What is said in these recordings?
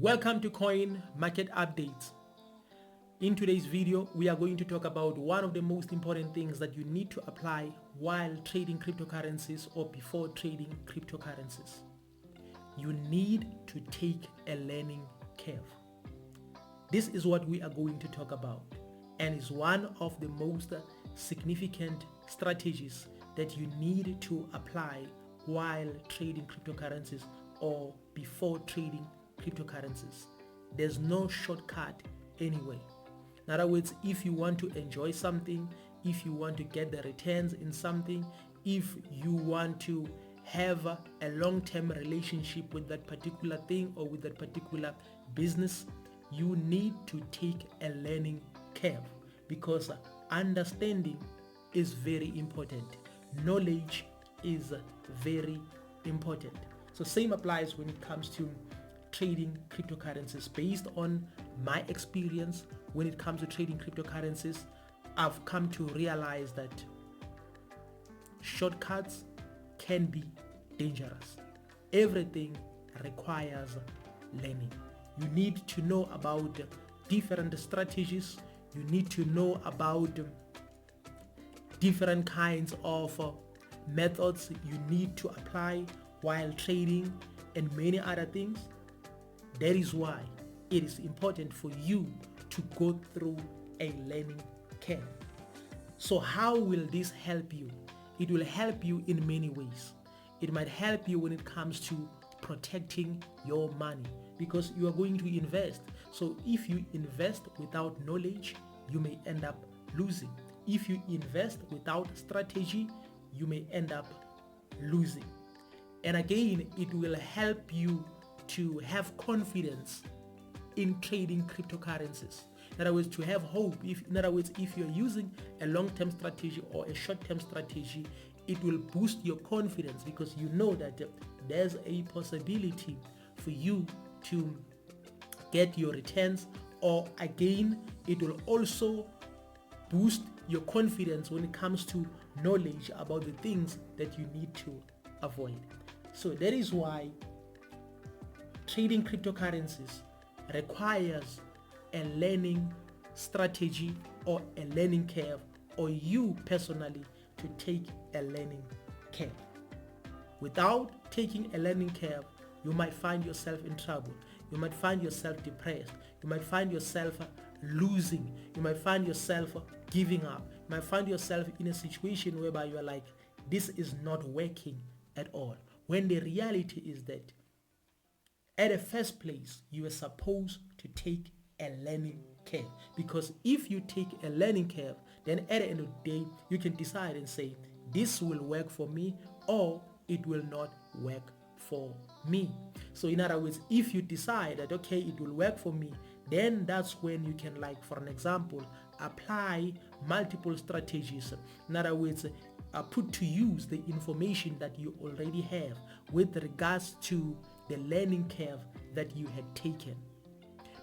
Welcome to Coin Market Updates. In today's video, we are going to talk about one of the most important things that you need to apply while trading cryptocurrencies or before trading cryptocurrencies. You need to take a learning curve. This is what we are going to talk about, and is one of the most significant strategies that you need to apply while trading cryptocurrencies or before trading cryptocurrencies. There's no shortcut anyway. In other words, if you want to enjoy something, if you want to get the returns in something, if you want to have a long-term relationship with that particular thing or with that particular business, you need to take a learning curve, because understanding is very important. Knowledge is very important. So same applies when it comes to trading cryptocurrencies. Based on my experience when it comes to trading cryptocurrencies, I've come to realize that shortcuts can be dangerous. Everything requires learning. You need to know about different strategies. You need to know about different kinds of methods you need to apply while trading and many other things. That is why it is important for you to go through a learning curve. So how will this help you? It will help you in many ways. It might help you when it comes to protecting your money, because you are going to invest. So if you invest without knowledge, you may end up losing. If you invest without strategy, you may end up losing. And again, it will help you to have confidence in trading cryptocurrencies. In other words, to have hope. In other words, if you're using a long-term strategy or a short-term strategy, it will boost your confidence, because you know that there's a possibility for you to get your returns, or again, it will also boost your confidence when it comes to knowledge about the things that you need to avoid. So that is why trading cryptocurrencies requires a learning strategy or a learning curve, or you personally to take a learning curve. Without taking a learning curve, you might find yourself in trouble. You might find yourself depressed. You might find yourself losing. You might find yourself giving up. You might find yourself in a situation whereby you are like, this is not working at all. When the reality is that at the first place, you are supposed to take a learning curve. Because if you take a learning curve, then at the end of the day, you can decide and say, this will work for me, or it will not work for me. So in other words, if you decide that, okay, it will work for me, then that's when you can, like for an example, apply multiple strategies. In other words, put to use the information that you already have with regards to the learning curve that you had taken.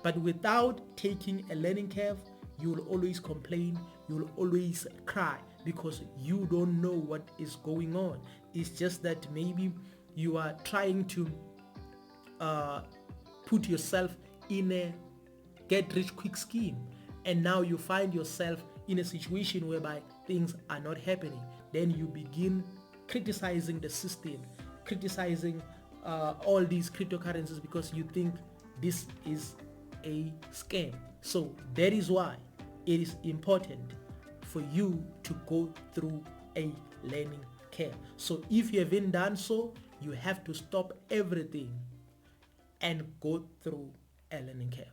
But without taking a learning curve, you will always complain, you will always cry, because you don't know what is going on. It's just that maybe you are trying to put yourself in a get-rich-quick scheme, and now you find yourself in a situation whereby things are not happening. Then you begin criticizing the system, criticizing all these cryptocurrencies, because you think this is a scam. So that is why it is important for you to go through a learning curve. So if you haven't done so, you have to stop everything and go through a learning curve.